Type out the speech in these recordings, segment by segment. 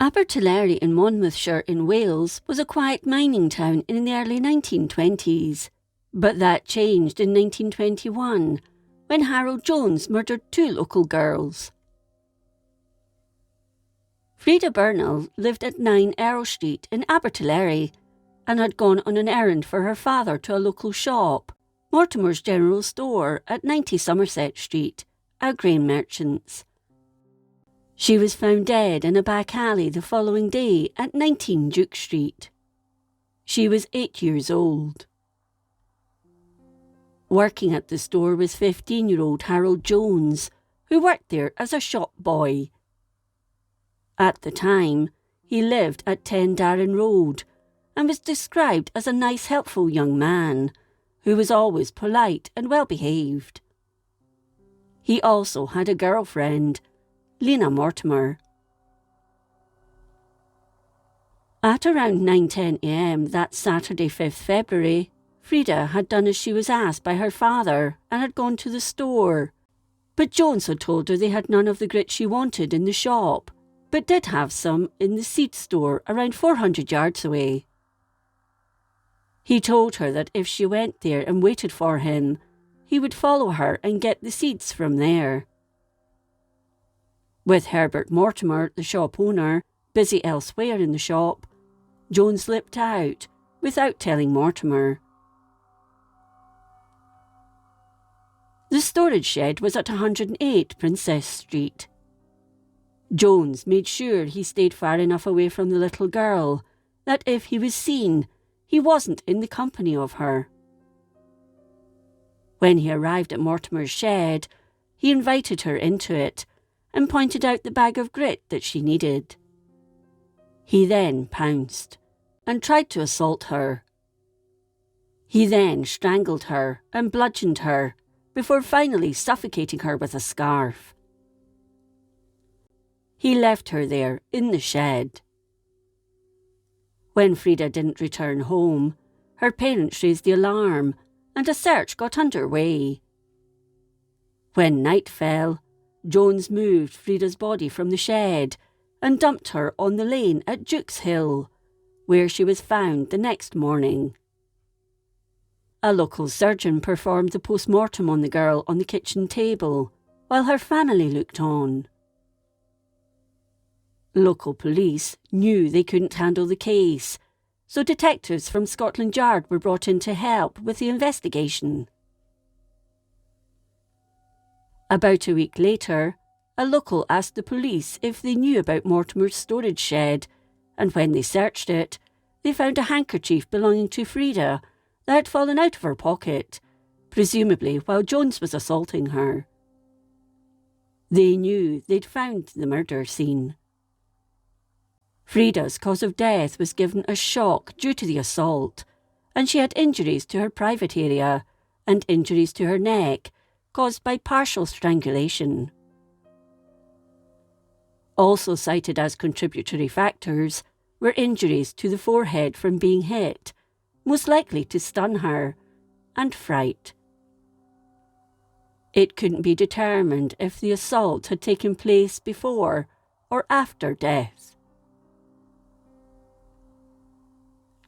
Abertillery in Monmouthshire in Wales was a quiet mining town in the early 1920s, but that changed in 1921 when Harold Jones murdered 2 local girls. Frida Burnell lived at 9 Earl Street in Abertillery and had gone on an errand for her father to a local shop, Mortimer's General Store at 90 Somerset Street, a grain merchant's. She was found dead in a back alley the following day at 19 Duke Street. She was 8 years old. Working at the store was 15-year-old Harold Jones, who worked there as a shop boy. At the time, he lived at 10 Darren Road and was described as a nice, helpful young man who was always polite and well-behaved. He also had a girlfriend, Lena Mortimer. At around 9:10 a.m. that Saturday 5th February, Frida had done as she was asked by her father and had gone to the store. But Jones had told her they had none of the grit she wanted in the shop, but did have some in the seed store around 400 yards away. He told her that if she went there and waited for him, he would follow her and get the seeds from there. With Herbert Mortimer, the shop owner, busy elsewhere in the shop, Jones slipped out without telling Mortimer. The storage shed was at 108 Princess Street. Jones made sure he stayed far enough away from the little girl that if he was seen, he wasn't in the company of her. When he arrived at Mortimer's shed, he invited her into it and pointed out the bag of grit that she needed. He then pounced and tried to assault her. He then strangled her and bludgeoned her before finally suffocating her with a scarf. He left her there in the shed. When Frida didn't return home, her parents raised the alarm and a search got underway. When night fell, Jones moved Frida's body from the shed and dumped her on the lane at Duke's Hill, where she was found the next morning. A local surgeon performed the post-mortem on the girl on the kitchen table, while her family looked on. Local police knew they couldn't handle the case, so detectives from Scotland Yard were brought in to help with the investigation. About a week later, a local asked the police if they knew about Mortimer's storage shed, and when they searched it, they found a handkerchief belonging to Frida that had fallen out of her pocket, presumably while Jones was assaulting her. They knew they'd found the murder scene. Frida's cause of death was given as shock due to the assault, and she had injuries to her private area and injuries to her neck caused by partial strangulation. Also cited as contributory factors were injuries to the forehead from being hit, most likely to stun her, and fright. It couldn't be determined if the assault had taken place before or after death.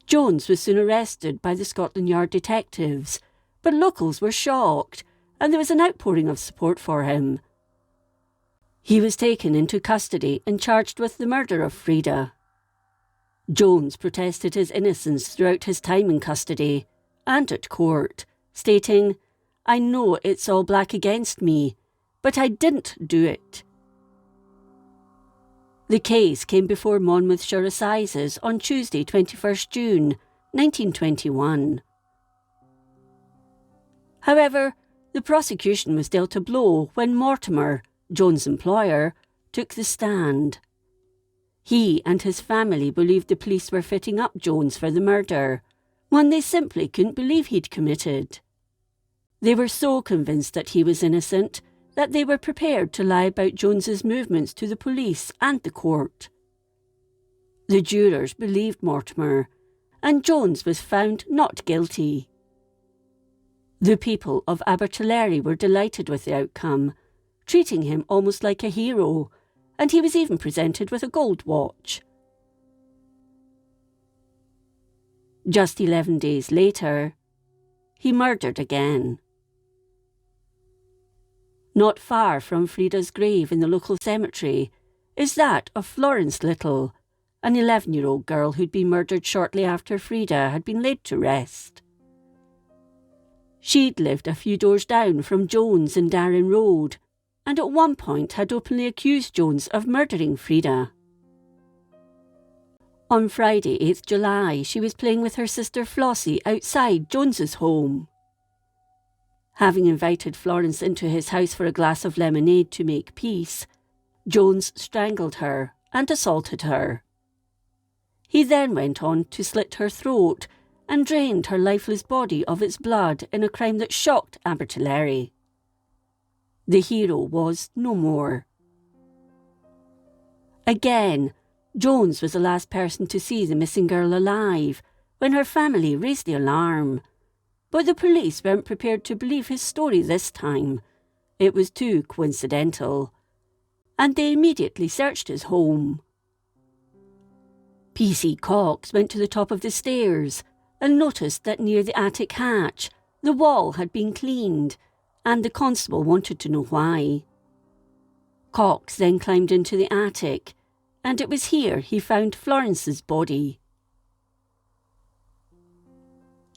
Jones was soon arrested by the Scotland Yard detectives, but locals were shocked and there was an outpouring of support for him. He was taken into custody and charged with the murder of Frida. Jones protested his innocence throughout his time in custody and at court, stating, "I know it's all black against me, but I didn't do it." The case came before Monmouthshire Assizes on Tuesday 21st June 1921. However, the prosecution was dealt a blow when Mortimer, Jones' employer, took the stand. He and his family believed the police were fitting up Jones for the murder, one they simply couldn't believe he'd committed. They were so convinced that he was innocent that they were prepared to lie about Jones's movements to the police and the court. The jurors believed Mortimer, and Jones was found not guilty. The people of Abertillery were delighted with the outcome, treating him almost like a hero, and he was even presented with a gold watch. Just 11 days later, he murdered again. Not far from Frida's grave in the local cemetery is that of Florence Little, an 11-year-old girl who'd been murdered shortly after Frida had been laid to rest. She'd lived a few doors down from Jones in Darren Road, and at one point had openly accused Jones of murdering Frida. On Friday, 8th July, she was playing with her sister Flossie outside Jones's home. Having invited Florence into his house for a glass of lemonade to make peace, Jones strangled her and assaulted her. He then went on to slit her throat and drained her lifeless body of its blood in a crime that shocked Abertillery. The hero was no more. Again, Jones was the last person to see the missing girl alive when her family raised the alarm. But the police weren't prepared to believe his story this time. It was too coincidental. And they immediately searched his home. PC Cox went to the top of the stairs and noticed that near the attic hatch, the wall had been cleaned, and the constable wanted to know why. Cox then climbed into the attic, and it was here he found Florence's body.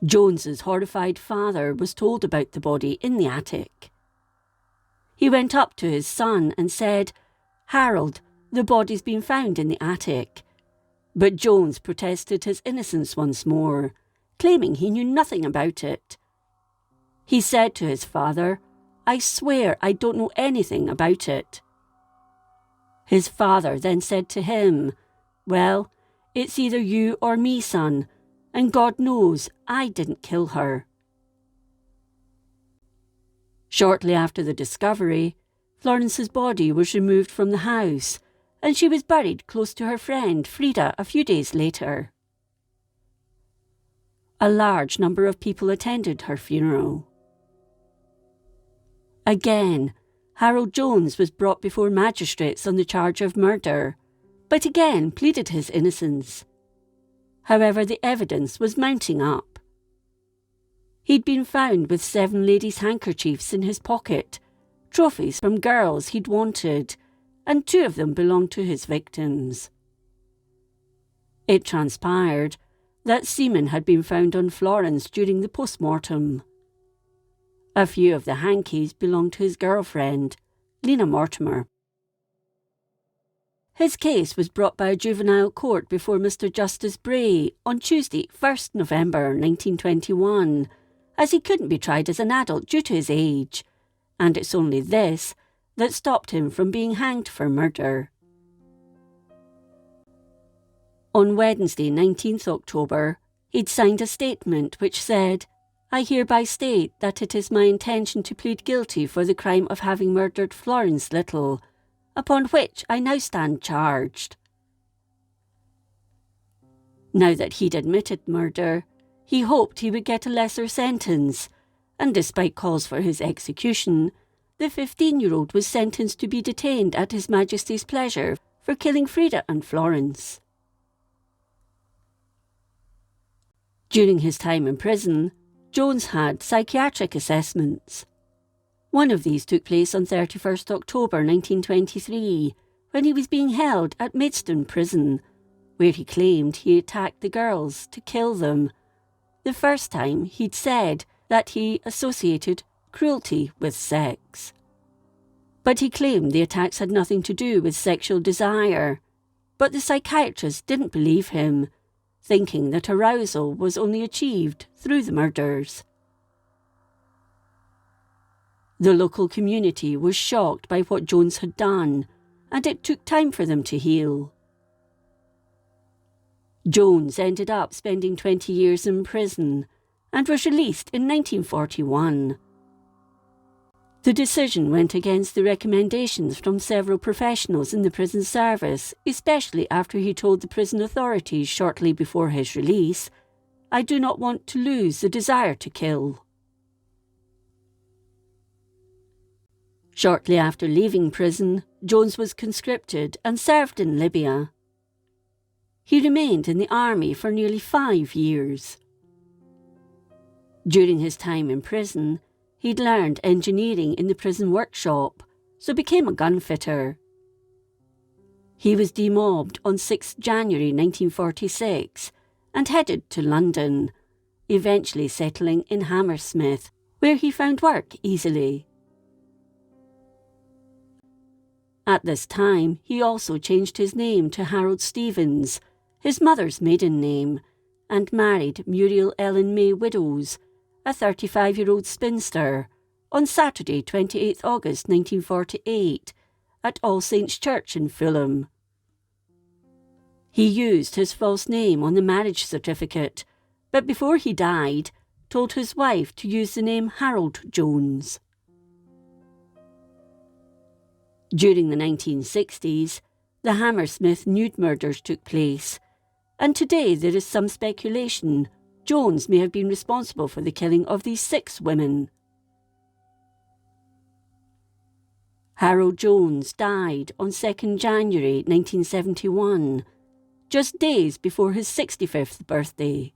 Jones's horrified father was told about the body in the attic. He went up to his son and said, "Harold, the body's been found in the attic." But Jones protested his innocence once more, claiming he knew nothing about it. He said to his father, "I swear I don't know anything about it." His father then said to him, "Well, it's either you or me, son, and God knows I didn't kill her." Shortly after the discovery, Florence's body was removed from the house, and she was buried close to her friend Frida a few days later. A large number of people attended her funeral. Again, Harold Jones was brought before magistrates on the charge of murder, but again pleaded his innocence. However, the evidence was mounting up. He'd been found with 7 ladies' handkerchiefs in his pocket, trophies from girls he'd wanted, and 2 of them belonged to his victims. It transpired that semen had been found on Florence during the post-mortem. A few of the hankies belonged to his girlfriend, Lena Mortimer. His case was brought by a juvenile court before Mr. Justice Bray on Tuesday, 1st November 1921, as he couldn't be tried as an adult due to his age, and it's only this that stopped him from being hanged for murder. On Wednesday, 19th October, he'd signed a statement which said, "I hereby state that it is my intention to plead guilty for the crime of having murdered Florence Little, upon which I now stand charged." Now that he'd admitted murder, he hoped he would get a lesser sentence, and despite calls for his execution, the 15-year-old was sentenced to be detained at His Majesty's pleasure for killing Frida and Florence. During his time in prison, Jones had psychiatric assessments. One of these took place on 31st October 1923, when he was being held at Maidstone Prison, where he claimed he attacked the girls to kill them. The first time he'd said that he associated cruelty with sex. But he claimed the attacks had nothing to do with sexual desire. But the psychiatrist didn't believe him, thinking that arousal was only achieved through the murders. The local community was shocked by what Jones had done, and it took time for them to heal. Jones ended up spending 20 years in prison and was released in 1941. The decision went against the recommendations from several professionals in the prison service, especially after he told the prison authorities shortly before his release, "I do not want to lose the desire to kill." Shortly after leaving prison, Jones was conscripted and served in Libya. He remained in the army for nearly 5 years. During his time in prison, he'd learned engineering in the prison workshop, so became a gunfitter. He was demobbed on 6 January 1946 and headed to London, eventually settling in Hammersmith, where he found work easily. At this time, he also changed his name to Harold Stevens, his mother's maiden name, and married Muriel Ellen May Widows, a 35-year-old spinster, on Saturday 28 August 1948 at All Saints' Church in Fulham. He used his false name on the marriage certificate, but before he died, told his wife to use the name Harold Jones. During the 1960s, the Hammersmith nude murders took place, and today there is some speculation Jones may have been responsible for the killing of these 6 women. Harold Jones died on 2 January 1971, just days before his 65th birthday.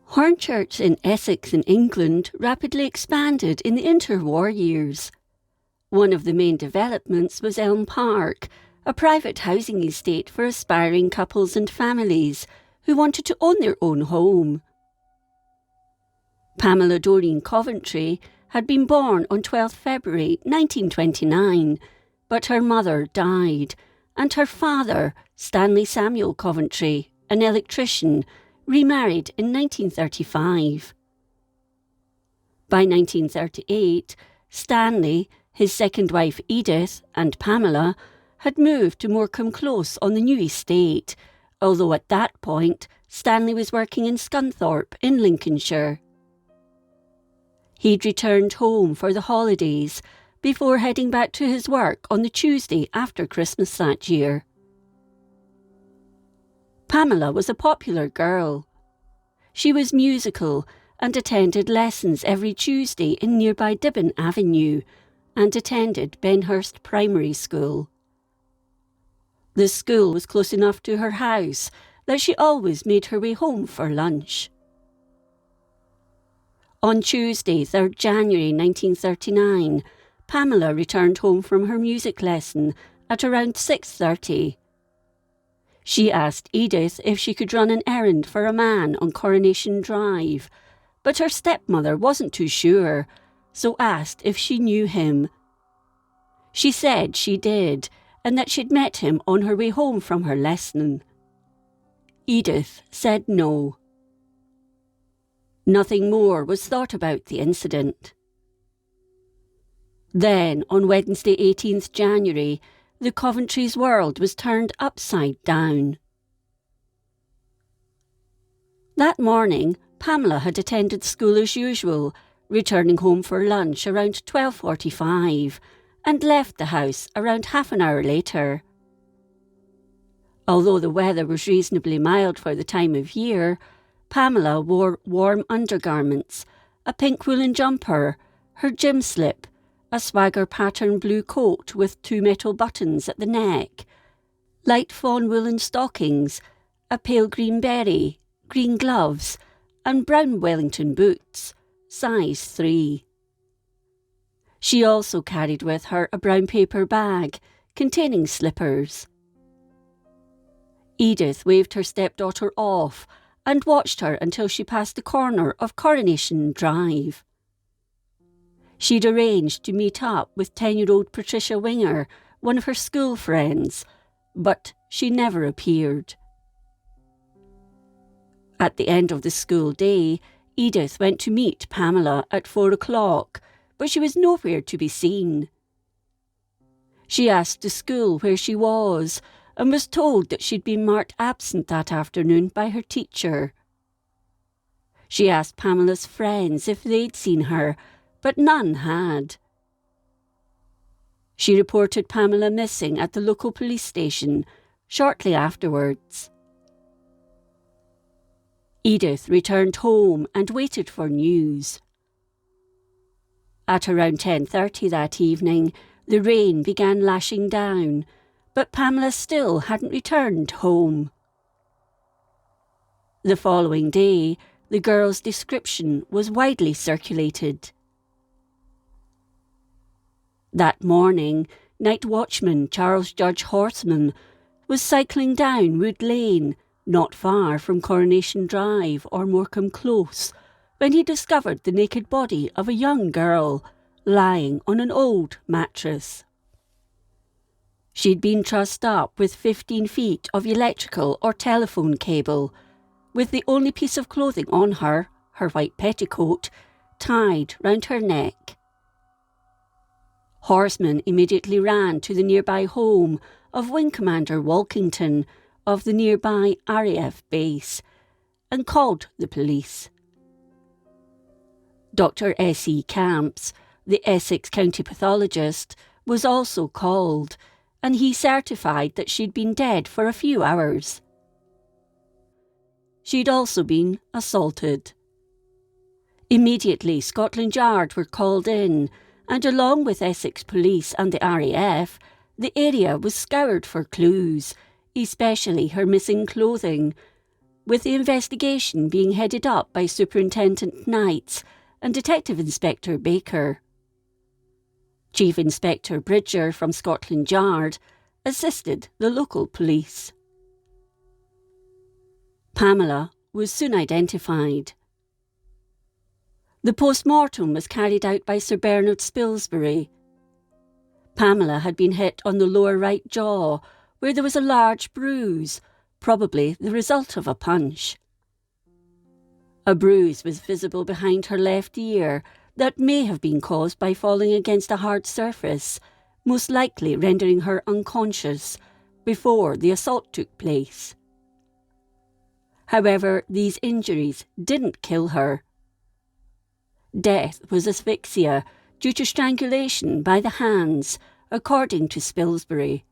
Hornchurch in Essex in England rapidly expanded in the interwar years. One of the main developments was Elm Park, a private housing estate for aspiring couples and families who wanted to own their own home. Pamela Doreen Coventry had been born on 12 February 1929, but her mother died, and her father, Stanley Samuel Coventry, an electrician, remarried in 1935. By 1938, Stanley, his second wife Edith, and Pamela had moved to Morecambe Close on the new estate, although at that point Stanley was working in Scunthorpe in Lincolnshire. He'd returned home for the holidays before heading back to his work on the Tuesday after Christmas that year. Pamela was a popular girl. She was musical and attended lessons every Tuesday in nearby Dibben Avenue, and attended Benhurst Primary School. The school was close enough to her house that she always made her way home for lunch. On Tuesday, 3 January 1939, Pamela returned home from her music lesson at around 6:30. She asked Edith if she could run an errand for a man on Coronation Drive, but her stepmother wasn't too sure, so asked if she knew him. She said she did, and that she'd met him on her way home from her lesson. Edith said no. Nothing more was thought about the incident. Then, on Wednesday 18th January, the Coventry's world was turned upside down. That morning, Pamela had attended school as usual, returning home for lunch around 12:45, and left the house around half an hour later. Although the weather was reasonably mild for the time of year, Pamela wore warm undergarments, a pink woolen jumper, her gym slip, a swagger pattern blue coat with 2 metal buttons at the neck, light fawn woolen stockings, a pale green beret, green gloves, and brown Wellington boots, size 3. She also carried with her a brown paper bag containing slippers. Edith waved her stepdaughter off and watched her until she passed the corner of Coronation Drive. She'd arranged to meet up with 10-year-old Patricia Winger, one of her school friends, but she never appeared. At the end of the school day, Edith went to meet Pamela at 4 o'clock, but she was nowhere to be seen. She asked the school where she was and was told that she'd been marked absent that afternoon by her teacher. She asked Pamela's friends if they'd seen her, but none had. She reported Pamela missing at the local police station shortly afterwards. Edith returned home and waited for news. At around 10:30 that evening, the rain began lashing down, but Pamela still hadn't returned home. The following day, the girl's description was widely circulated. That morning, night watchman Charles Judge Horseman was cycling down Wood Lane, not far from Coronation Drive or Morecambe Close, when he discovered the naked body of a young girl lying on an old mattress. She'd been trussed up with 15 feet of electrical or telephone cable, with the only piece of clothing on her, her white petticoat, tied round her neck. Horseman immediately ran to the nearby home of Wing Commander Walkington of the nearby RAF base and called the police. Dr. S.E. Camps, the Essex County pathologist, was also called, and he certified that she'd been dead for a few hours. She'd also been assaulted. Immediately, Scotland Yard were called in, and along with Essex Police and the RAF, the area was scoured for clues, especially her missing clothing, with the investigation being headed up by Superintendent Knights and Detective Inspector Baker. Chief Inspector Bridger from Scotland Yard assisted the local police. Pamela was soon identified. The post-mortem was carried out by Sir Bernard Spilsbury. Pamela had been hit on the lower right jaw, where there was a large bruise, probably the result of a punch. A bruise was visible behind her left ear that may have been caused by falling against a hard surface, most likely rendering her unconscious before the assault took place. However, these injuries didn't kill her. Death was asphyxia due to strangulation by the hands, according to Spilsbury.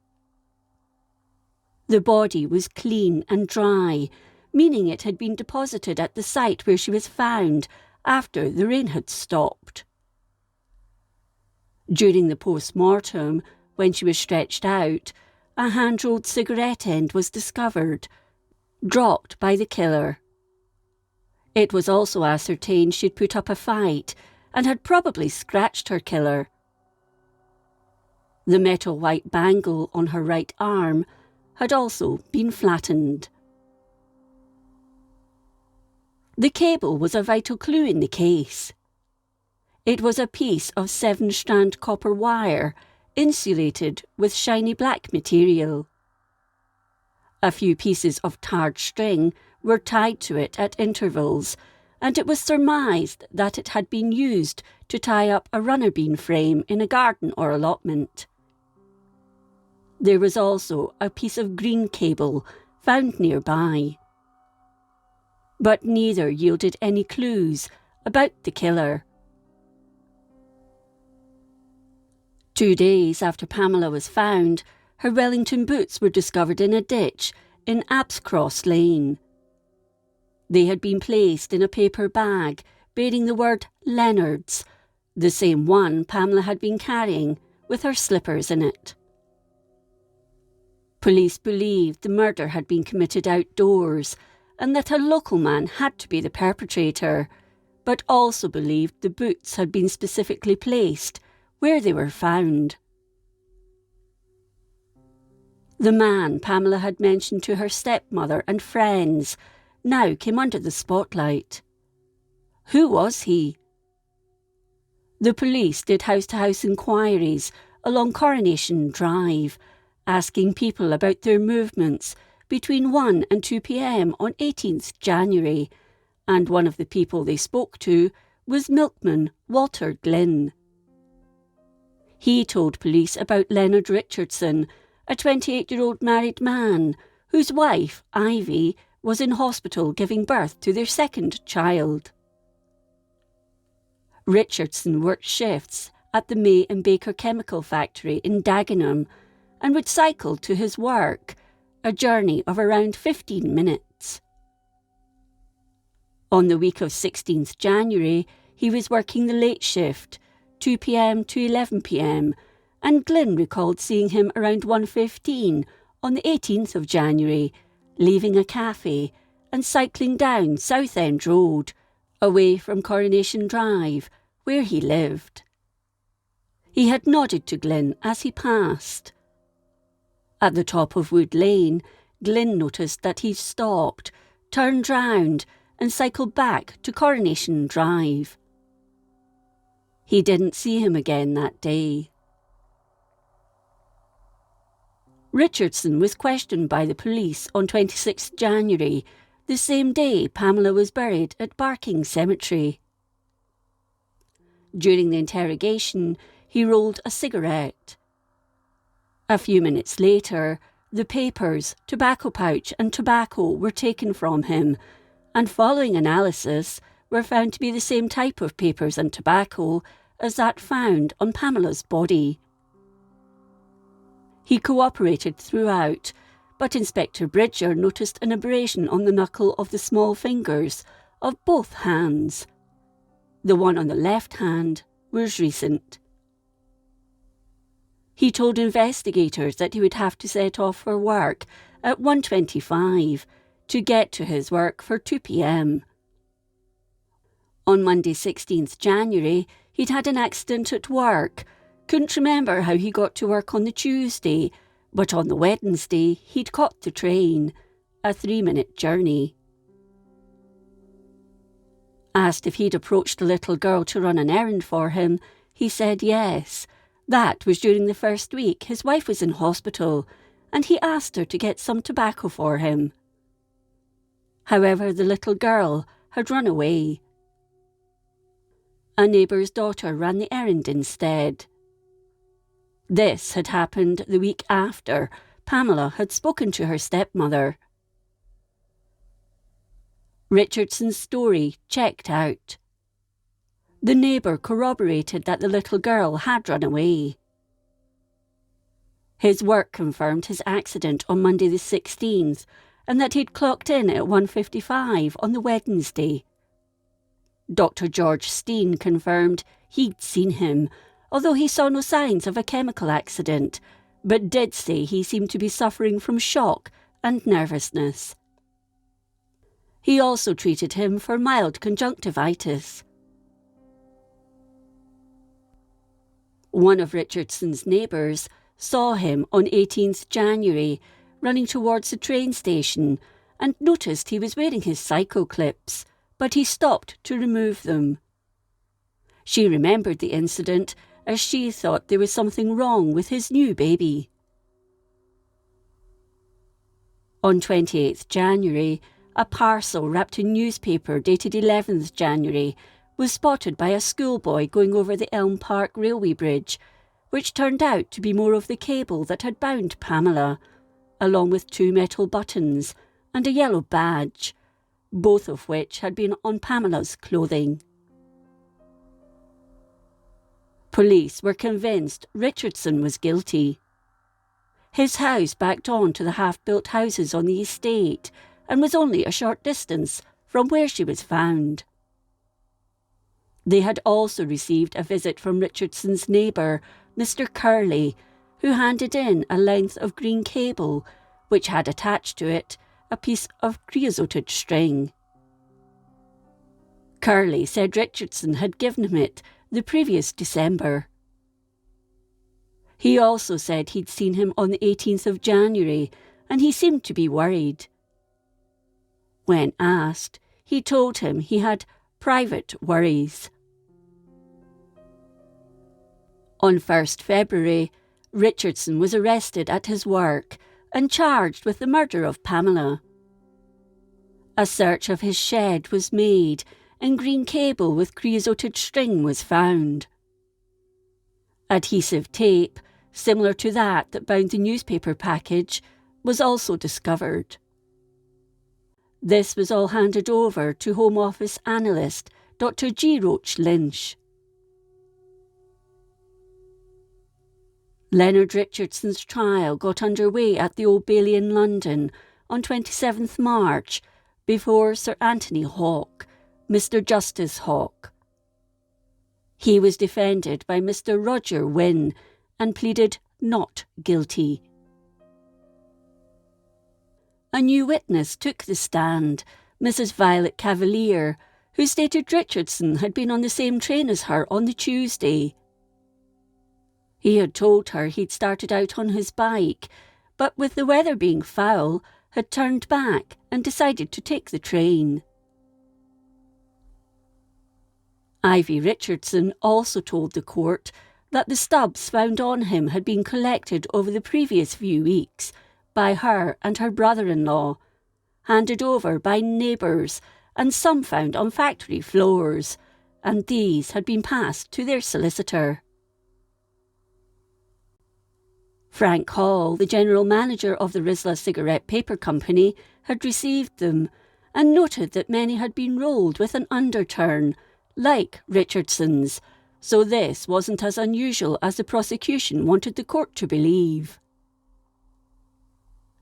The body was clean and dry, meaning it had been deposited at the site where she was found after the rain had stopped. During the post-mortem, when she was stretched out, a hand-rolled cigarette end was discovered, dropped by the killer. It was also ascertained she'd put up a fight and had probably scratched her killer. The metal white bangle on her right arm had also been flattened. The cable was a vital clue in the case. It was a piece of 7-strand copper wire, insulated with shiny black material. A few pieces of tarred string were tied to it at intervals, and it was surmised that it had been used to tie up a runner bean frame in a garden or allotment. There was also a piece of green cable found nearby. But neither yielded any clues about the killer. 2 days after Pamela was found, her Wellington boots were discovered in a ditch in Apscross Lane. They had been placed in a paper bag bearing the word Leonard's, the same one Pamela had been carrying with her slippers in it. Police believed the murder had been committed outdoors and that a local man had to be the perpetrator, but also believed the boots had been specifically placed where they were found. The man Pamela had mentioned to her stepmother and friends now came under the spotlight. Who was he? The police did house-to-house inquiries along Coronation Drive, asking people about their movements between 1 and 2 p.m. on 18th January, and one of the people they spoke to was milkman Walter Glynn. He told police about Leonard Richardson, a 28-year-old married man whose wife, Ivy, was in hospital giving birth to their second child. Richardson worked shifts at the May and Baker Chemical Factory in Dagenham and would cycle to his work, a journey of around 15 minutes. On the week of 16th January, he was working the late shift, 2 p.m. to 11 p.m, and Glynn recalled seeing him around 1:15 on the 18th of January, leaving a cafe and cycling down Southend Road, away from Coronation Drive, where he lived. He had nodded to Glynn as he passed. At the top of Wood Lane, Glynn noticed that he stopped, turned round and cycled back to Coronation Drive. He didn't see him again that day. Richardson was questioned by the police on 26 January, the same day Pamela was buried at Barking Cemetery. During the interrogation, he rolled a cigarette. A few minutes later, the papers, tobacco pouch and tobacco were taken from him, and following analysis were found to be the same type of papers and tobacco as that found on Pamela's body. He cooperated throughout, but Inspector Bridger noticed an abrasion on the knuckle of the small fingers of both hands. The one on the left hand was recent. He told investigators that he would have to set off for work at 1:25 to get to his work for 2 p.m. On Monday 16th January, he'd had an accident at work, couldn't remember how he got to work on the Tuesday, but on the Wednesday he'd caught the train, a 3-minute journey. Asked if he'd approached a little girl to run an errand for him, he said yes. That was during the first week his wife was in hospital, and he asked her to get some tobacco for him. However, the little girl had run away. A neighbour's daughter ran the errand instead. This had happened the week after Pamela had spoken to her stepmother. Richardson's story checked out. The neighbour corroborated that the little girl had run away. His work confirmed his accident on Monday the 16th and that he'd clocked in at 1:55 on the Wednesday. Dr. George Steen confirmed he'd seen him, although he saw no signs of a chemical accident, but did say he seemed to be suffering from shock and nervousness. He also treated him for mild conjunctivitis. One of Richardson's neighbours saw him on 18th January running towards the train station and noticed he was wearing his psycho clips, but he stopped to remove them. She remembered the incident as she thought there was something wrong with his new baby. On 28th January, a parcel wrapped in newspaper dated 11th January was spotted by a schoolboy going over the Elm Park railway bridge, which turned out to be more of the cable that had bound Pamela, along with 2 metal buttons and a yellow badge, both of which had been on Pamela's clothing. Police were convinced Richardson was guilty. His house backed on to the half-built houses on the estate and was only a short distance from where she was found. They had also received a visit from Richardson's neighbour, Mr. Curley, who handed in a length of green cable, which had attached to it a piece of creosoted string. Curley said Richardson had given him it the previous December. He also said he'd seen him on the 18th of January, and he seemed to be worried. When asked, he told him he had private worries. On 1st February, Richardson was arrested at his work and charged with the murder of Pamela. A search of his shed was made and green cable with creosoted string was found. Adhesive tape, similar to that bound the newspaper package, was also discovered. This was all handed over to Home Office analyst Dr. G. Roach Lynch. Leonard Richardson's trial got underway at the Old Bailey in London on 27th March before Sir Anthony Hawke, Mr. Justice Hawke. He was defended by Mr. Roger Wynne and pleaded not guilty. A new witness took the stand, Mrs. Violet Cavalier, who stated Richardson had been on the same train as her on the Tuesday. He had told her he'd started out on his bike, but with the weather being foul, had turned back and decided to take the train. Ivy Richardson also told the court that the stubs found on him had been collected over the previous few weeks by her and her brother-in-law, handed over by neighbours and some found on factory floors, and these had been passed to their solicitor. Frank Hall, the general manager of the Rizla Cigarette Paper Company, had received them and noted that many had been rolled with an underturn, like Richardson's, so this wasn't as unusual as the prosecution wanted the court to believe.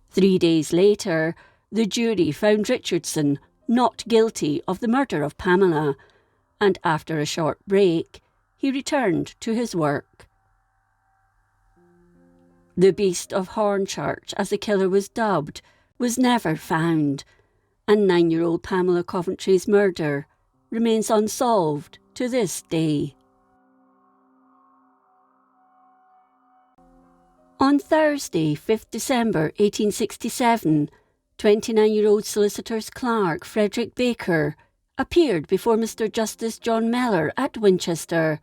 3 days later, the jury found Richardson not guilty of the murder of Pamela, and after a short break, he returned to his work. The Beast of Hornchurch, as the killer was dubbed, was never found, and 9-year-old Pamela Coventry's murder remains unsolved to this day. On Thursday, 5th December 1867, 29-year-old solicitor's clerk Frederick Baker appeared before Mr. Justice John Mellor at Winchester,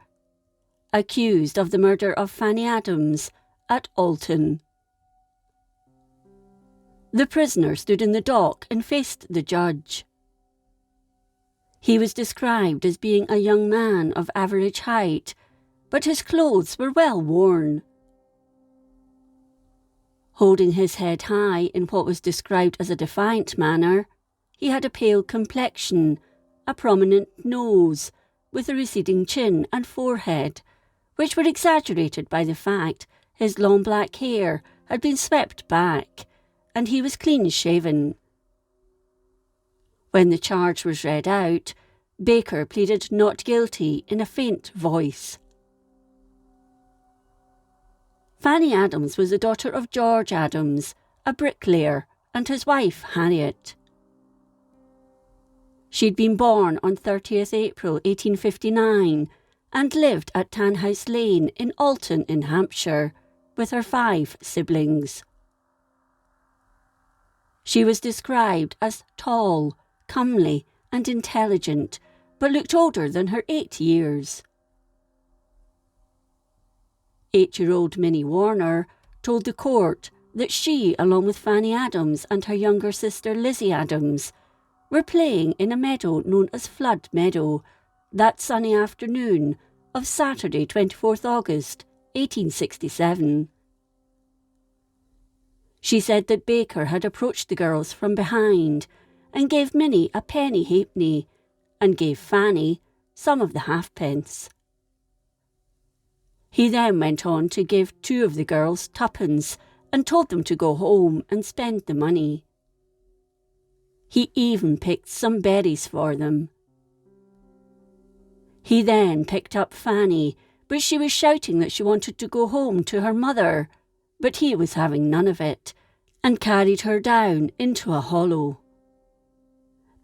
accused of the murder of Fanny Adams at Alton. The prisoner stood in the dock and faced the judge. He was described as being a young man of average height, but his clothes were well worn. Holding his head high in what was described as a defiant manner, he had a pale complexion, a prominent nose, with a receding chin and forehead, which were exaggerated by the fact his long black hair had been swept back, and he was clean-shaven. When the charge was read out, Baker pleaded not guilty in a faint voice. Fanny Adams was the daughter of George Adams, a bricklayer, and his wife Harriet. She'd been born on 30th April 1859 and lived at Tanhouse Lane in Alton in Hampshire with her 5 siblings. She was described as tall, comely and intelligent, but looked older than her 8 years. 8-year-old Minnie Warner told the court that she, along with Fanny Adams and her younger sister Lizzie Adams, were playing in a meadow known as Flood Meadow that sunny afternoon of Saturday 24th August 1867. She said that Baker had approached the girls from behind and gave Minnie a penny halfpenny and gave Fanny some of the halfpence. He then went on to give 2 of the girls 2pence and told them to go home and spend the money. He even picked some berries for them. He then picked up Fanny, but she was shouting that she wanted to go home to her mother, but he was having none of it, and carried her down into a hollow.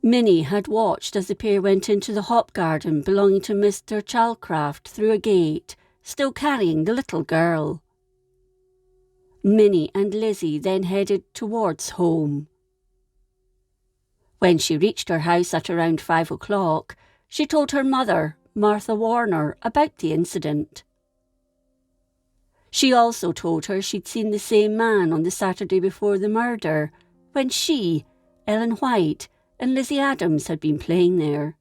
Minnie had watched as the pair went into the hop garden belonging to Mr. Chalcraft through a gate, still carrying the little girl. Minnie and Lizzie then headed towards home. When she reached her house at around 5 o'clock, she told her mother, Martha Warner, about the incident. She also told her she'd seen the same man on the Saturday before the murder, when she, Ellen White, and Lizzie Adams had been playing there.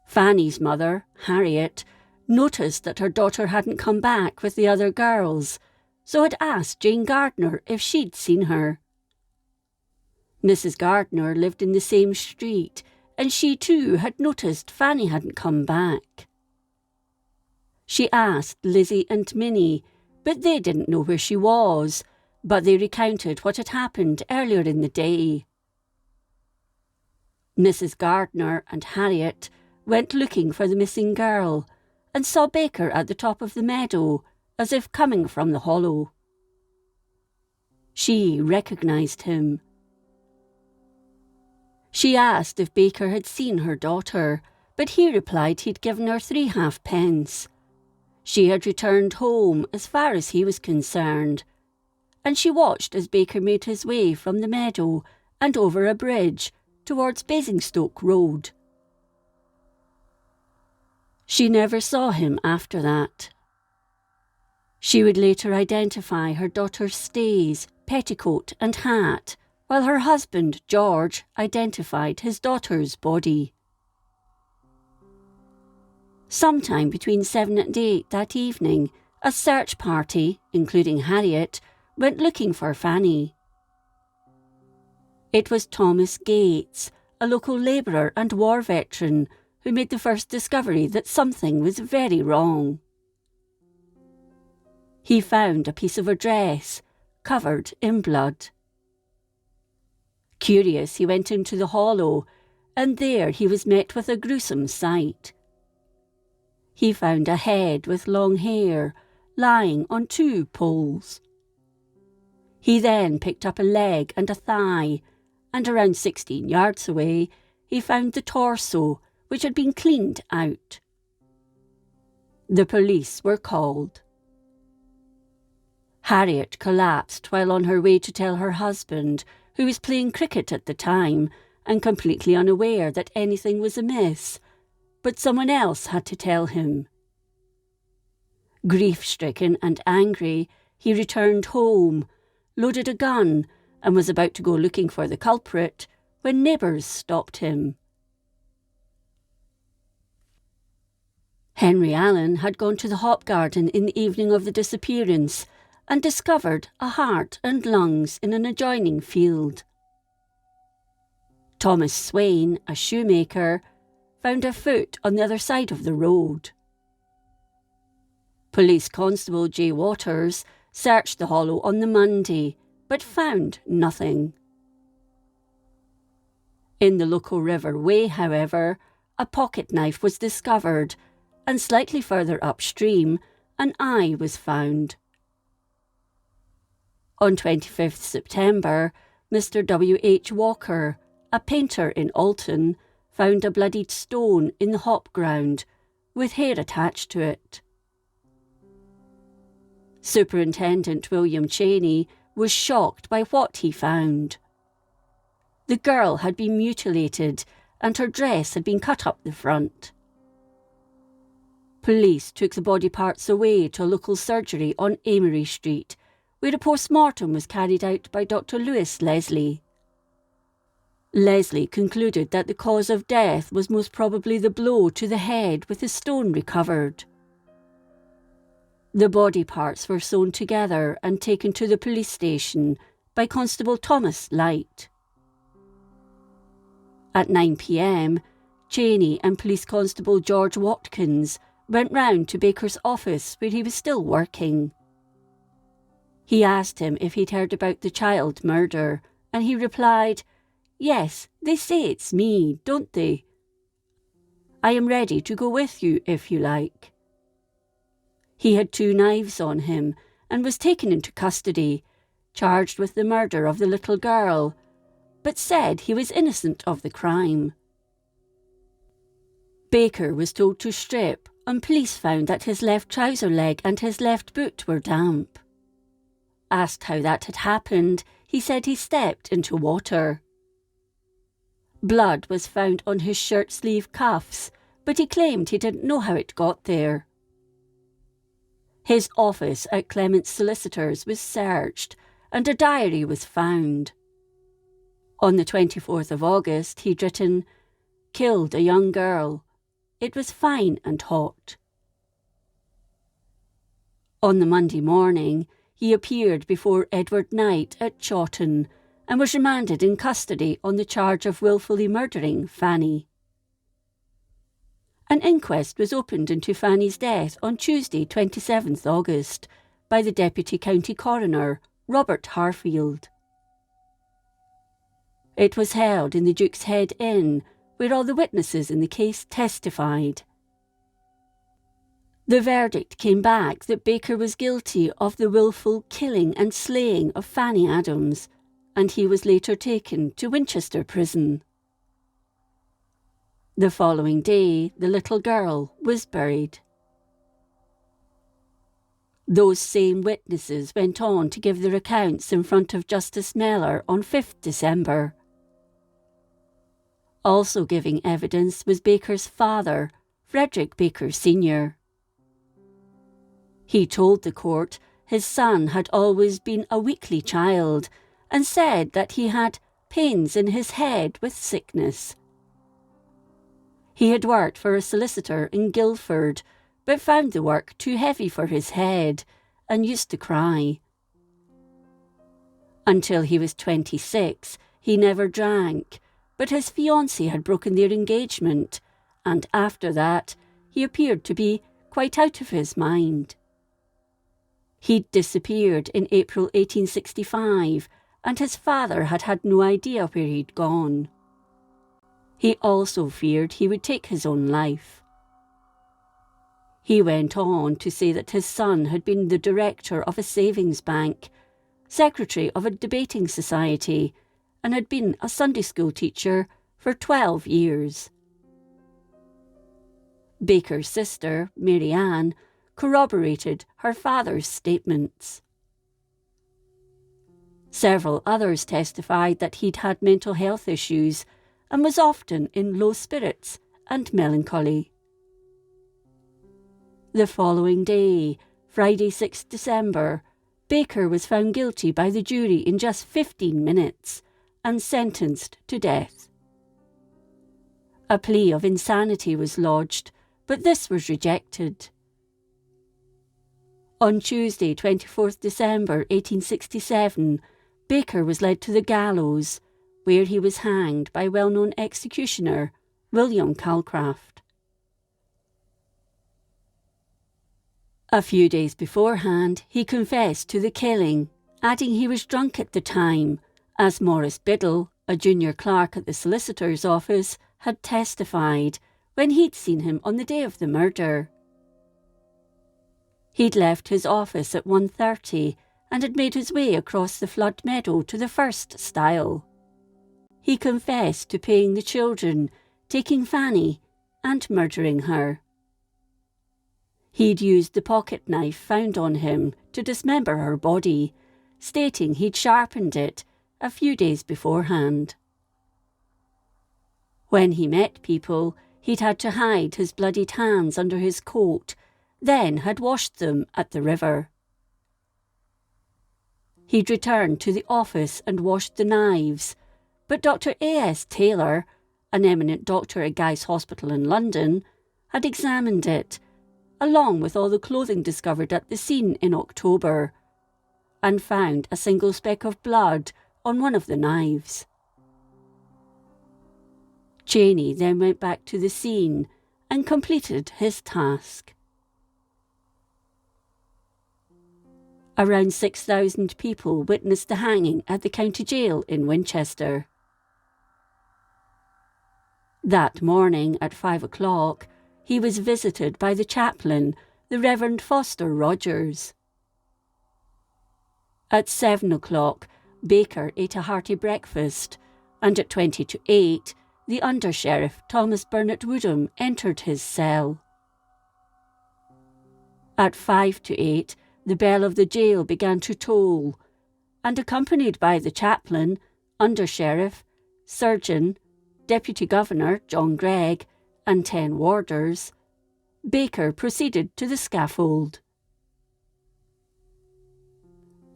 Fanny's mother, Harriet, noticed that her daughter hadn't come back with the other girls, so had asked Jane Gardner if she'd seen her. Mrs. Gardner lived in the same street, and she too had noticed Fanny hadn't come back. She asked Lizzie and Minnie, but they didn't know where she was, but they recounted what had happened earlier in the day. Mrs. Gardner and Harriet went looking for the missing girl and saw Baker at the top of the meadow, as if coming from the hollow. She recognised him. She asked if Baker had seen her daughter, but he replied he'd given her 3 halfpence. She had returned home as far as he was concerned, and she watched as Baker made his way from the meadow and over a bridge towards Basingstoke Road. She never saw him after that. She would later identify her daughter's stays, petticoat and hat, while her husband, George, identified his daughter's body. Sometime between 7 and 8 that evening, a search party, including Harriet, went looking for Fanny. It was Thomas Gates, a local labourer and war veteran, who made the first discovery that something was very wrong. He found a piece of her dress, covered in blood. Curious, he went into the hollow, and there he was met with a gruesome sight. He found a head with long hair lying on 2 poles. He then picked up a leg and a thigh, and around 16 yards away he found the torso, which had been cleaned out. The police were called. Harriet collapsed while on her way to tell her husband, who was playing cricket at the time and completely unaware that anything was amiss, but someone else had to tell him. Grief-stricken and angry, he returned home, loaded a gun, and was about to go looking for the culprit when neighbours stopped him. Henry Allen had gone to the hop garden in the evening of the disappearance and discovered a heart and lungs in an adjoining field. Thomas Swain, a shoemaker, found a foot on the other side of the road. Police Constable J. Waters searched the hollow on the Monday, but found nothing. In the local River Way, however, a pocket knife was discovered, and slightly further upstream, an eye was found. On 25th September, Mr. W.H. Walker, a painter in Alton, found a bloodied stone in the hop ground, with hair attached to it. Superintendent William Cheney was shocked by what he found. The girl had been mutilated and her dress had been cut up the front. Police took the body parts away to a local surgery on Amory Street, where a post-mortem was carried out by Dr. Lewis Leslie. Leslie concluded that the cause of death was most probably the blow to the head with the stone recovered. The body parts were sewn together and taken to the police station by Constable Thomas Light. At 9 p.m, Cheney and Police Constable George Watkins went round to Baker's office where he was still working. He asked him if he'd heard about the child murder, and he replied, "Yes, they say it's me, don't they? I am ready to go with you if you like." He had 2 knives on him and was taken into custody, charged with the murder of the little girl, but said he was innocent of the crime. Baker was told to strip, and police found that his left trouser leg and his left boot were damp. Asked how that had happened, he said he stepped into water. Blood was found on his shirt sleeve cuffs, but he claimed he didn't know how it got there. His office at Clement's Solicitors was searched, and a diary was found. On the 24th of August, he'd written, "Killed a young girl. It was fine and hot." On the Monday morning, he appeared before Edward Knight at Chawton and was remanded in custody on the charge of wilfully murdering Fanny. An inquest was opened into Fanny's death on Tuesday, 27th August, by the Deputy County Coroner, Robert Harfield. It was held in the Duke's Head Inn, where all the witnesses in the case testified. The verdict came back that Baker was guilty of the willful killing and slaying of Fanny Adams, and he was later taken to Winchester Prison. The following day, the little girl was buried. Those same witnesses went on to give their accounts in front of Justice Mellor on 5th December. Also giving evidence was Baker's father, Frederick Baker Sr. He told the court his son had always been a weakly child and said that he had pains in his head with sickness. He had worked for a solicitor in Guildford, but found the work too heavy for his head and used to cry. Until he was 26, he never drank, but his fiancée had broken their engagement, and after that he appeared to be quite out of his mind. He'd disappeared in April 1865, and his father had had no idea where he'd gone. He also feared he would take his own life. He went on to say that his son had been the director of a savings bank, secretary of a debating society, and had been a Sunday school teacher for 12 years. Baker's sister, Mary Ann, corroborated her father's statements. Several others testified that he'd had mental health issues and was often in low spirits and melancholy. The following day, Friday 6 December, Baker was found guilty by the jury in just 15 minutes and sentenced to death. A plea of insanity was lodged, but this was rejected. On Tuesday, 24th December 1867, Baker was led to the gallows, where he was hanged by well-known executioner William Calcraft. A few days beforehand, he confessed to the killing, adding he was drunk at the time, as Morris Biddle, a junior clerk at the solicitor's office, had testified when he'd seen him on the day of the murder. He'd left his office at 1:30 and had made his way across the flood meadow to the first stile. He confessed to paying the children, taking Fanny, and murdering her. He'd used the pocket knife found on him to dismember her body, stating he'd sharpened it a few days beforehand. When he met people, he'd had to hide his bloodied hands under his coat, then had washed them at the river. He'd returned to the office and washed the knives, but Dr. A.S. Taylor, an eminent doctor at Guy's Hospital in London, had examined it, along with all the clothing discovered at the scene in October, and found a single speck of blood on one of the knives. Cheney then went back to the scene and completed his task. Around 6,000 people witnessed the hanging at the county jail in Winchester. That morning at 5 o'clock, he was visited by the chaplain, the Reverend Foster Rogers. At 7 o'clock, Baker ate a hearty breakfast, and at 20 to 8, the Under-Sheriff Thomas Burnett Woodham entered his cell. At 5 to 8, the bell of the jail began to toll, and accompanied by the chaplain, Under-Sheriff, surgeon, Deputy Governor John Gregg, and 10 warders, Baker proceeded to the scaffold.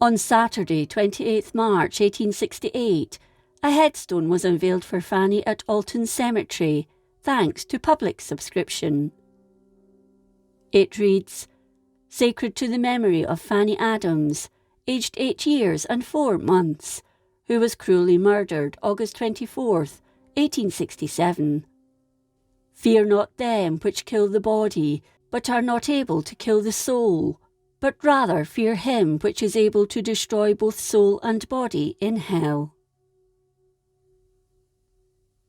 On Saturday, 28th March 1868, a headstone was unveiled for Fanny at Alton Cemetery, thanks to public subscription. It reads, "Sacred to the memory of Fanny Adams, aged 8 years and 4 months, who was cruelly murdered August 24th, 1867. Fear not them which kill the body, but are not able to kill the soul, but rather fear him which is able to destroy both soul and body in hell."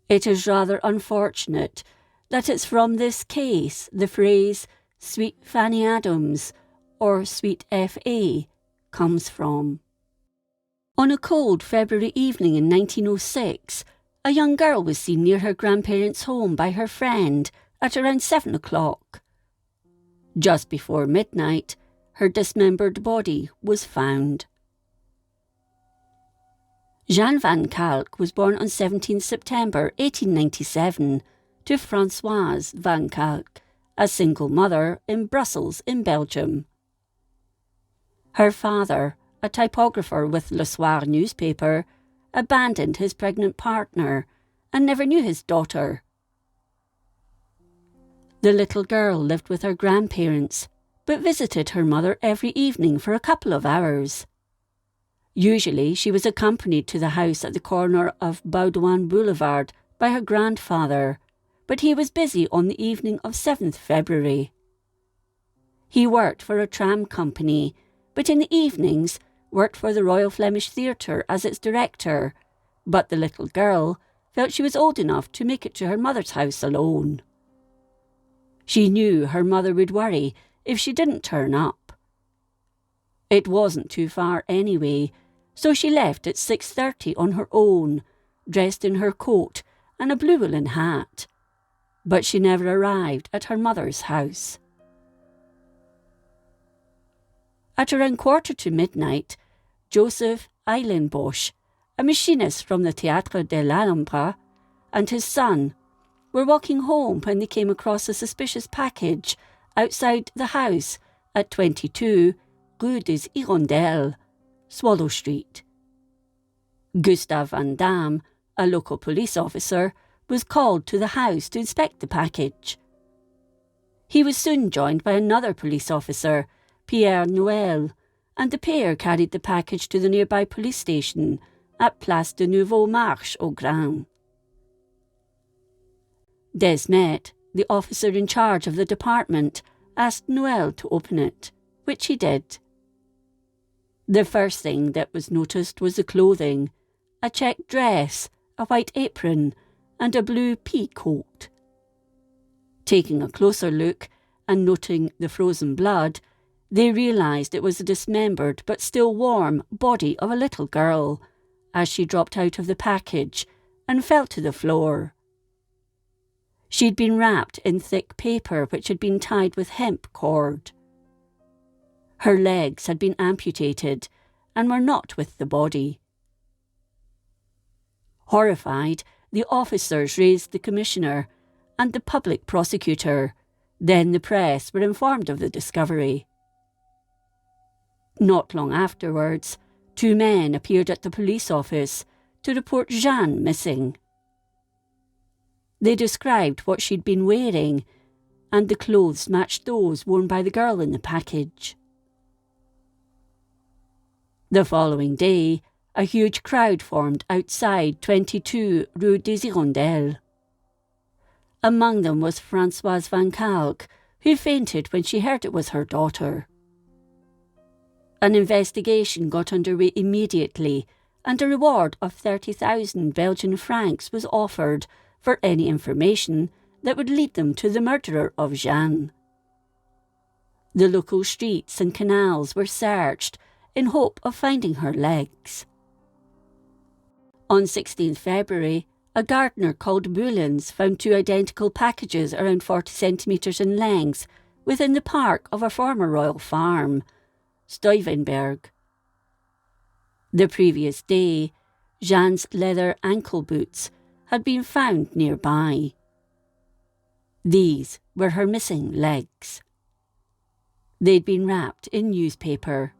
It is rather unfortunate that it's from this case the phrase Sweet Fanny Adams or Sweet F.A. comes from. On a cold February evening in 1906, a young girl was seen near her grandparents' home by her friend at around 7 o'clock. Just before midnight, her dismembered body was found. Jeanne van Kalk was born on 17 September 1897 to Françoise van Kalk, a single mother in Brussels in Belgium. Her father, a typographer with Le Soir newspaper, abandoned his pregnant partner and never knew his daughter. The little girl lived with her grandparents, but visited her mother every evening for a couple of hours. Usually she was accompanied to the house at the corner of Baudouin Boulevard by her grandfather, but he was busy on the evening of 7th February. He worked for a tram company, but in the evenings worked for the Royal Flemish Theatre as its director, but the little girl felt she was old enough to make it to her mother's house alone. She knew her mother would worry if she didn't turn up. It wasn't too far anyway, so she left at 6:30 on her own, dressed in her coat and a blue woolen hat. But she never arrived at her mother's house. At around 1:45, Joseph Eilenbosch, a machinist from the Théâtre de l'Alhambra, and his son were walking home when they came across a suspicious package outside the house at 22 Rue des Hirondelles, Swallow Street. Gustave Van Damme, a local police officer, was called to the house to inspect the package. He was soon joined by another police officer, Pierre Noël, and the pair carried the package to the nearby police station at Place de Nouveau Marché au Grand. Desmet, the officer in charge of the department, asked Noël to open it, which he did. The first thing that was noticed was the clothing: a check dress, a white apron, and a blue pea coat. Taking a closer look and noting the frozen blood, they realised it was the dismembered but still warm body of a little girl, as she dropped out of the package and fell to the floor. She'd been wrapped in thick paper which had been tied with hemp cord. Her legs had been amputated and were not with the body. Horrified, the officers raised the commissioner and the public prosecutor. Then the press were informed of the discovery. Not long afterwards, 2 men appeared at the police office to report Jeanne missing. They described what she'd been wearing, and the clothes matched those worn by the girl in the package. The following day, a huge crowd formed outside 22 Rue des Hirondelles. Among them was Françoise van Kalk, who fainted when she heard it was her daughter. An investigation got underway immediately, and a reward of 30,000 Belgian francs was offered for any information that would lead them to the murderer of Jeanne. The local streets and canals were searched in hope of finding her legs. On 16 February, a gardener called Moulins found 2 identical packages around 40 centimetres in length within the park of a former royal farm, Stuyvenberg. The previous day, Jeanne's leather ankle boots had been found nearby. These were her missing legs. They'd been wrapped in newspaper.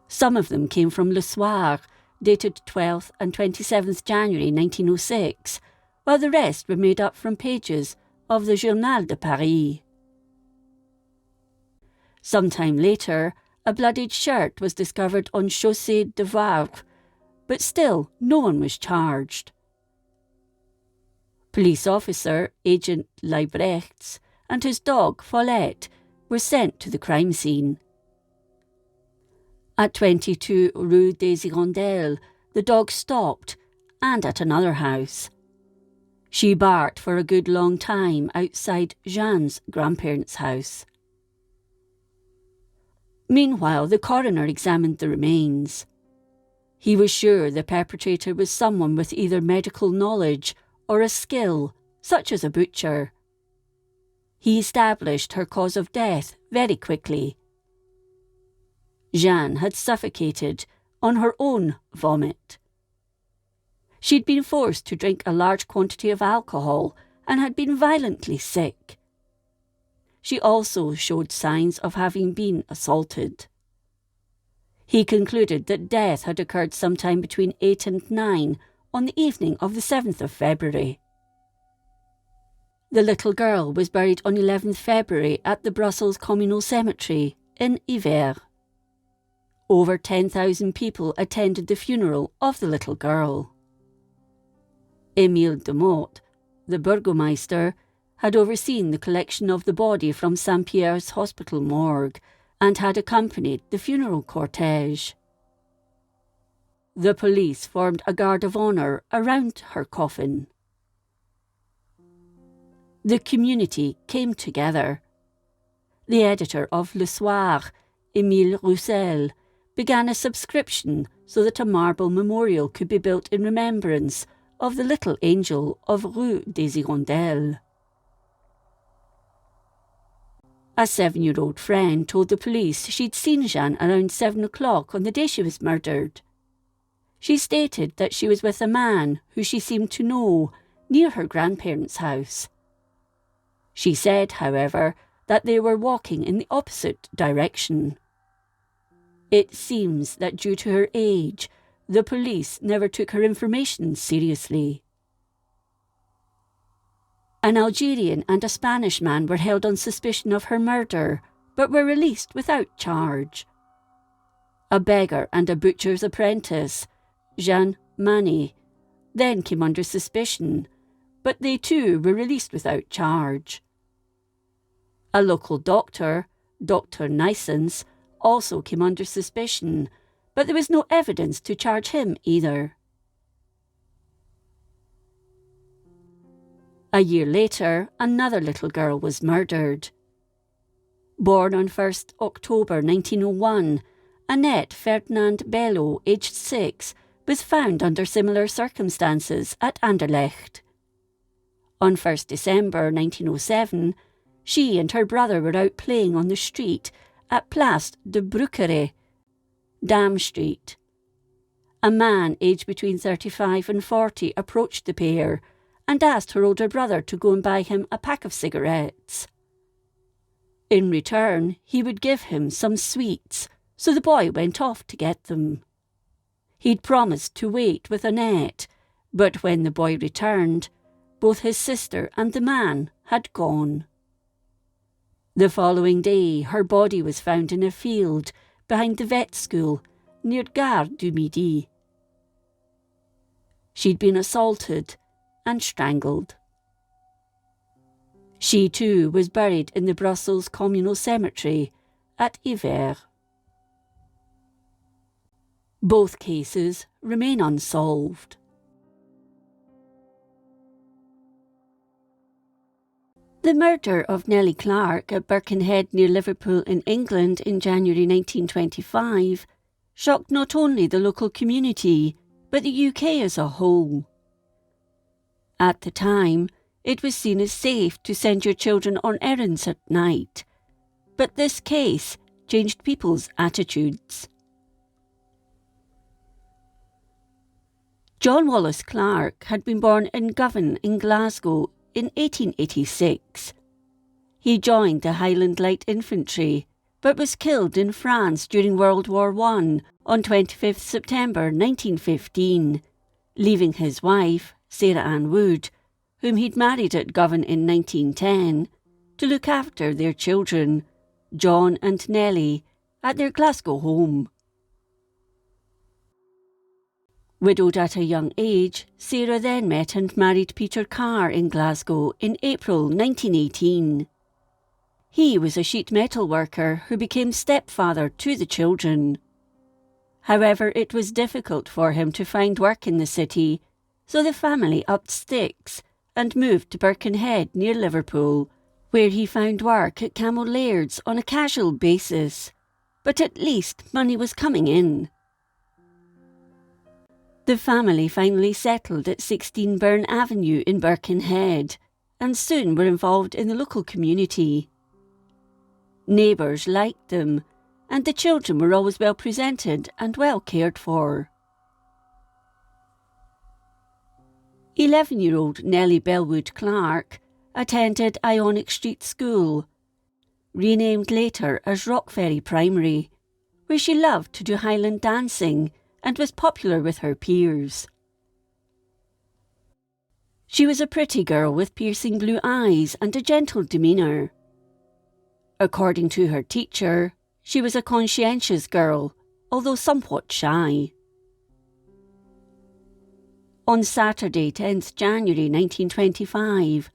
Some of them came from Le Soir, dated 12th and 27th January 1906, while the rest were made up from pages of the Journal de Paris. Sometime later, a bloodied shirt was discovered on Chaussée de Wavre, but still no one was charged. Police officer Agent Leibrechts and his dog Follette were sent to the crime scene. At 22 Rue des Hirondelles, the dog stopped and at another house. She barked for a good long time outside Jean's grandparents' house. Meanwhile, the coroner examined the remains. He was sure the perpetrator was someone with either medical knowledge or a skill, such as a butcher. He established her cause of death very quickly. Jeanne had suffocated on her own vomit. She'd been forced to drink a large quantity of alcohol and had been violently sick. She also showed signs of having been assaulted. He concluded that death had occurred sometime between 8 and 9 on the evening of the 7th of February. The little girl was buried on 11th February at the Brussels Communal Cemetery in Yvers. Over 10,000 people attended the funeral of the little girl. Émile de Motte, the burgomeister, had overseen the collection of the body from Saint-Pierre's hospital morgue and had accompanied the funeral cortege. The police formed a guard of honour around her coffin. The community came together. The editor of Le Soir, Émile Roussel, began a subscription so that a marble memorial could be built in remembrance of the little angel of Rue des Hirondelles. A 7-year-old friend told the police she'd seen Jeanne around 7 o'clock on the day she was murdered. She stated that she was with a man who she seemed to know near her grandparents' house. She said, however, that they were walking in the opposite direction. It seems that due to her age, the police never took her information seriously. An Algerian and a Spanish man were held on suspicion of her murder, but were released without charge. A beggar and a butcher's apprentice, Jean Mani, then came under suspicion, but they too were released without charge. A local doctor, Dr. Nysens, also came under suspicion, but there was no evidence to charge him either. A year later, another little girl was murdered. Born on 1st October 1901, Annette Ferdinand Bello, aged 6, was found under similar circumstances at Anderlecht. On 1st December 1907, she and her brother were out playing on the street at Place de Bruckere, Dam Street. A man aged between 35 and 40 approached the pair and asked her older brother to go and buy him a pack of cigarettes. In return, he would give him some sweets, so the boy went off to get them. He'd promised to wait with Annette, but when the boy returned, both his sister and the man had gone. The following day, her body was found in a field behind the vet school near Gare du Midi. She'd been assaulted and strangled. She too was buried in the Brussels Communal Cemetery at Yvers. Both cases remain unsolved. The murder of Nellie Clark at Birkenhead near Liverpool in England in January 1925 shocked not only the local community, but the UK as a whole. At the time, it was seen as safe to send your children on errands at night, but this case changed people's attitudes. John Wallace Clark had been born in Govan in Glasgow in 1886. He joined the Highland Light Infantry, but was killed in France during World War I on 25 September 1915, leaving his wife, Sarah Ann Wood, whom he'd married at Govan in 1910, to look after their children, John and Nellie, at their Glasgow home. Widowed at a young age, Sarah then met and married Peter Carr in Glasgow in April 1918. He was a sheet metal worker who became stepfather to the children. However, it was difficult for him to find work in the city so the family upped sticks and moved to Birkenhead near Liverpool, where he found work at Camel Laird's on a casual basis. But at least money was coming in. The family finally settled at 16 Burn Avenue in Birkenhead, and soon were involved in the local community. Neighbours liked them, and the children were always well presented and well cared for. 11-year-old Nellie Bellwood Clark attended Ionic Street School, renamed later as Rockferry Primary, where she loved to do Highland dancing and was popular with her peers. She was a pretty girl with piercing blue eyes and a gentle demeanour. According to her teacher, she was a conscientious girl, although somewhat shy. On Saturday, 10th January 1925,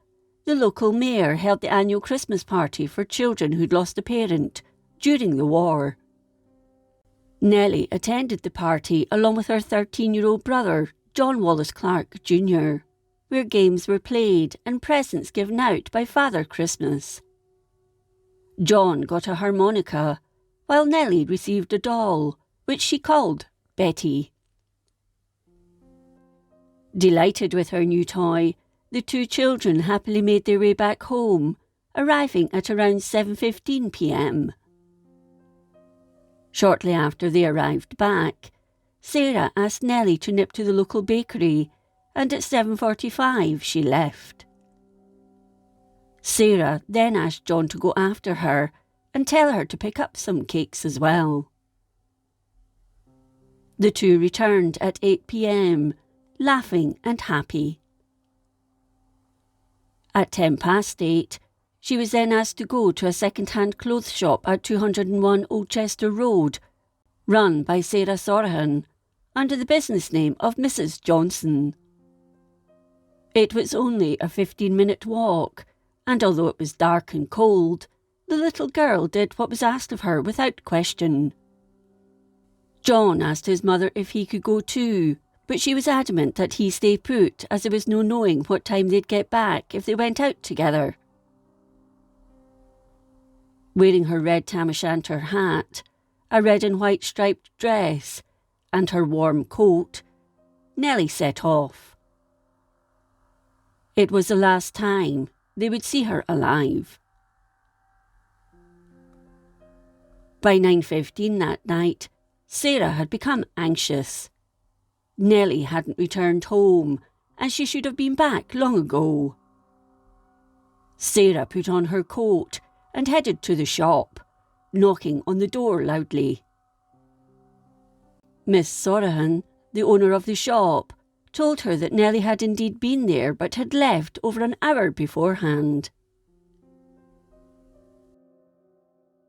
the local mayor held the annual Christmas party for children who'd lost a parent during the war. Nellie attended the party along with her 13-year-old brother, John Wallace Clark Jr., where games were played and presents given out by Father Christmas. John got a harmonica, while Nellie received a doll, which she called Betty. Delighted with her new toy, the two children happily made their way back home, arriving at around 7:15 p.m. Shortly after they arrived back, Sarah asked Nellie to nip to the local bakery, and at 7:45 she left. Sarah then asked John to go after her and tell her to pick up some cakes as well. The two returned at 8 p.m, laughing and happy. At 8:10, she was then asked to go to a second-hand clothes shop at 201 Old Chester Road, run by Sarah Sorahan, under the business name of Mrs. Johnson. It was only a 15-minute walk, and although it was dark and cold, the little girl did what was asked of her without question. John asked his mother if he could go too, but she was adamant that he stay put, as there was no knowing what time they'd get back if they went out together. Wearing her red tam-o'-shanter hat, a red and white striped dress, and her warm coat, Nellie set off. It was the last time they would see her alive. By 9:15 that night, Sarah had become anxious. Nellie hadn't returned home, and she should have been back long ago. Sarah put on her coat and headed to the shop, knocking on the door loudly. Miss Sorahan, the owner of the shop, told her that Nellie had indeed been there but had left over an hour beforehand.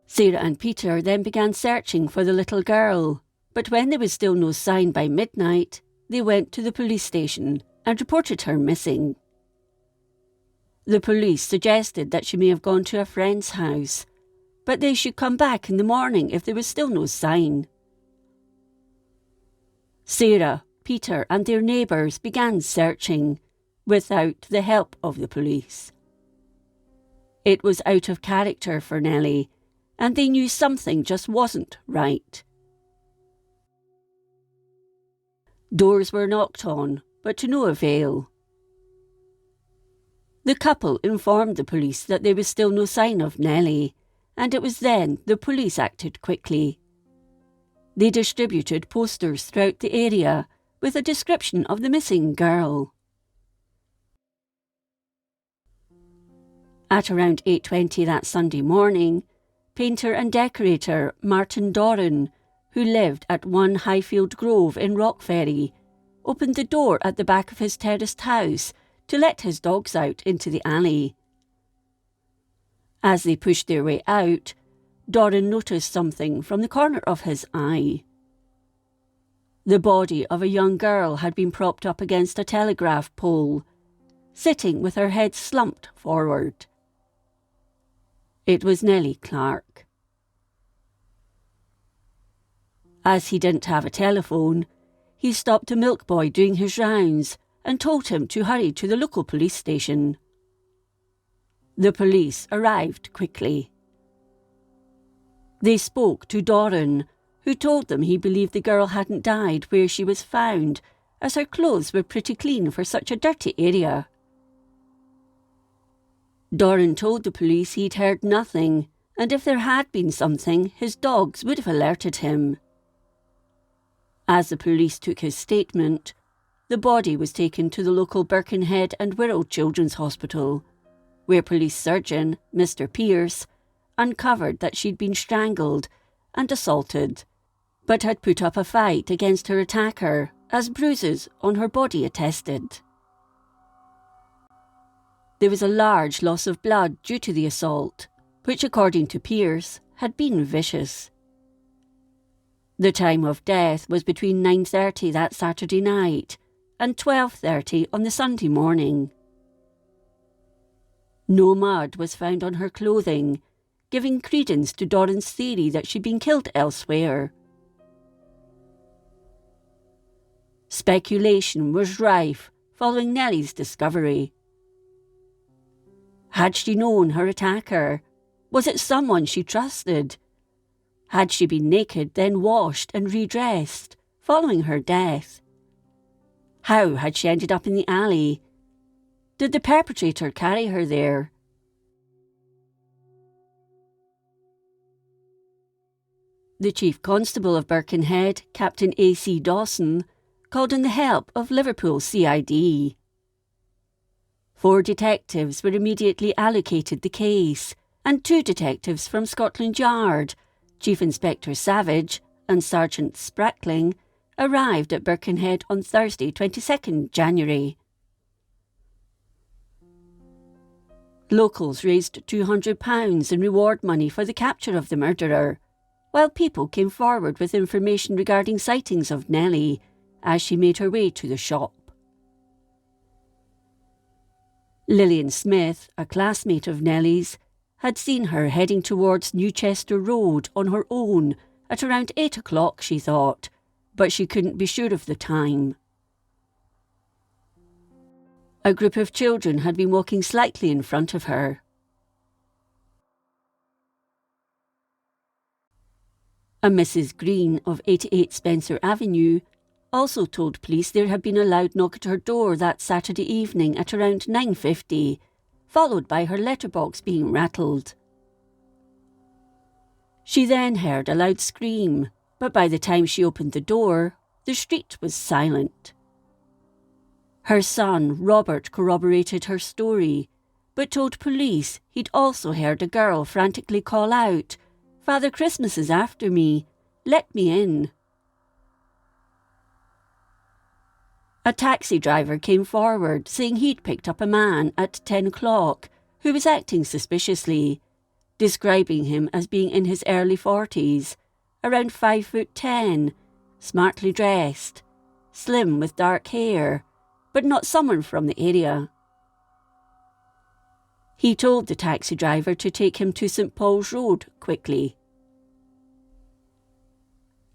Sarah and Peter then began searching for the little girl, but when there was still no sign by midnight, they went to the police station and reported her missing. The police suggested that she may have gone to a friend's house, but they should come back in the morning if there was still no sign. Sarah, Peter and their neighbours began searching, without the help of the police. It was out of character for Nellie, and they knew something just wasn't right. Doors were knocked on, but to no avail. The couple informed the police that there was still no sign of Nellie, and it was then the police acted quickly. They distributed posters throughout the area with a description of the missing girl. At around 8:20 that Sunday morning, painter and decorator Martin Doran, who lived at 1 Highfield Grove in Rockferry, opened the door at the back of his terraced house to let his dogs out into the alley. As they pushed their way out, Doran noticed something from the corner of his eye. The body of a young girl had been propped up against a telegraph pole, sitting with her head slumped forward. It was Nellie Clark. As he didn't have a telephone, he stopped a milk boy doing his rounds and told him to hurry to the local police station. The police arrived quickly. They spoke to Doran, who told them he believed the girl hadn't died where she was found, as her clothes were pretty clean for such a dirty area. Doran told the police he'd heard nothing, and if there had been something, his dogs would have alerted him. As the police took his statement, the body was taken to the local Birkenhead and Wirral Children's Hospital, where police surgeon, Mr. Pierce, uncovered that she'd been strangled and assaulted, but had put up a fight against her attacker, as bruises on her body attested. There was a large loss of blood due to the assault, which, according to Pierce, had been vicious. The time of death was between 9:30 that Saturday night and 12:30 on the Sunday morning. No mud was found on her clothing, giving credence to Doran's theory that she'd been killed elsewhere. Speculation was rife following Nellie's discovery. Had she known her attacker? Was it someone she trusted? Had she been naked, then washed and redressed, following her death? How had she ended up in the alley? Did the perpetrator carry her there? The Chief Constable of Birkenhead, Captain A.C. Dawson, called in the help of Liverpool CID. 4 detectives were immediately allocated the case, and 2 detectives from Scotland Yard, Chief Inspector Savage and Sergeant Sprackling, arrived at Birkenhead on Thursday, 22nd January. Locals raised £200 in reward money for the capture of the murderer, while people came forward with information regarding sightings of Nellie as she made her way to the shop. Lillian Smith, a classmate of Nellie's, had seen her heading towards Newchester Road on her own at around 8 o'clock, she thought, but she couldn't be sure of the time. A group of children had been walking slightly in front of her. A Mrs. Green of 88 Spencer Avenue also told police there had been a loud knock at her door that Saturday evening at around 9:50, followed by her letterbox being rattled. She then heard a loud scream, but by the time she opened the door, the street was silent. Her son, Robert, corroborated her story, but told police he'd also heard a girl frantically call out, "Father Christmas is after me, let me in." A taxi driver came forward saying he'd picked up a man at 10 o'clock who was acting suspiciously, describing him as being in his early 40s, around 5'10", smartly dressed, slim with dark hair, but not someone from the area. He told the taxi driver to take him to St Paul's Road quickly.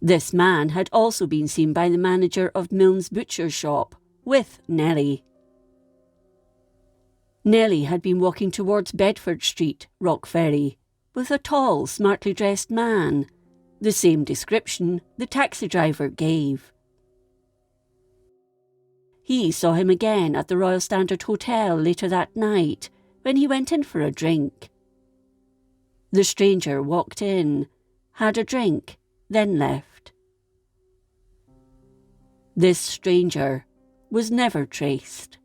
This man had also been seen by the manager of Milne's butcher's shop with Nellie. Nellie had been walking towards Bedford Street, Rockferry, with a tall, smartly dressed man, the same description the taxi driver gave. He saw him again at the Royal Standard Hotel later that night when he went in for a drink. The stranger walked in, had a drink, then left. This stranger was never traced.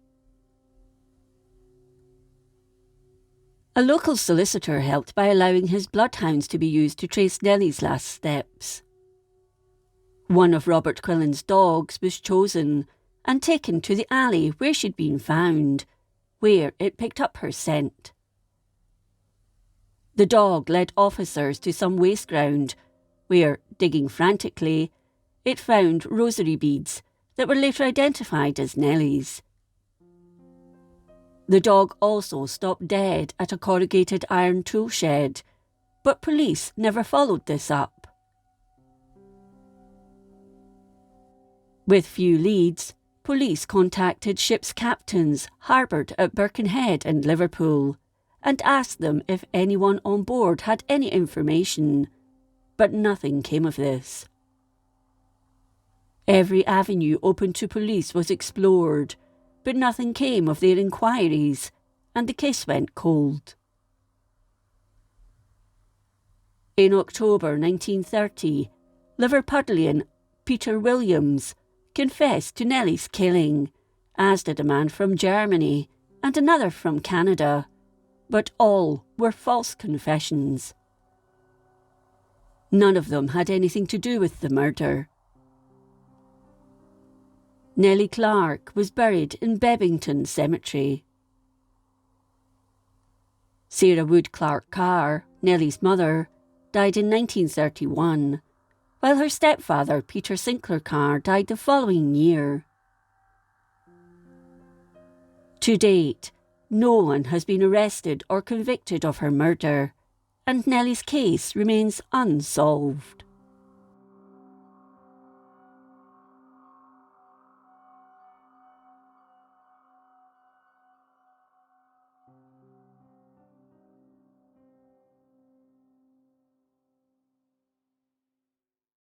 A local solicitor helped by allowing his bloodhounds to be used to trace Nellie's last steps. One of Robert Quillen's dogs was chosen and taken to the alley where she'd been found, where it picked up her scent. The dog led officers to some waste ground, where, digging frantically, it found rosary beads that were later identified as Nellie's. The dog also stopped dead at a corrugated iron tool shed, but police never followed this up. With few leads, police contacted ships' captains harboured at Birkenhead and Liverpool and asked them if anyone on board had any information, but nothing came of this. Every avenue open to police was explored, but nothing came of their inquiries, and the case went cold. In October 1930, Liverpudlian Peter Williams confessed to Nellie's killing, as did a man from Germany and another from Canada, but all were false confessions. None of them had anything to do with the murder. Nellie Clark was buried in Bebington Cemetery. Sarah Wood Clark Carr, Nellie's mother, died in 1931, while her stepfather, Peter Sinclair Carr, died the following year. To date, no one has been arrested or convicted of her murder, and Nellie's case remains unsolved.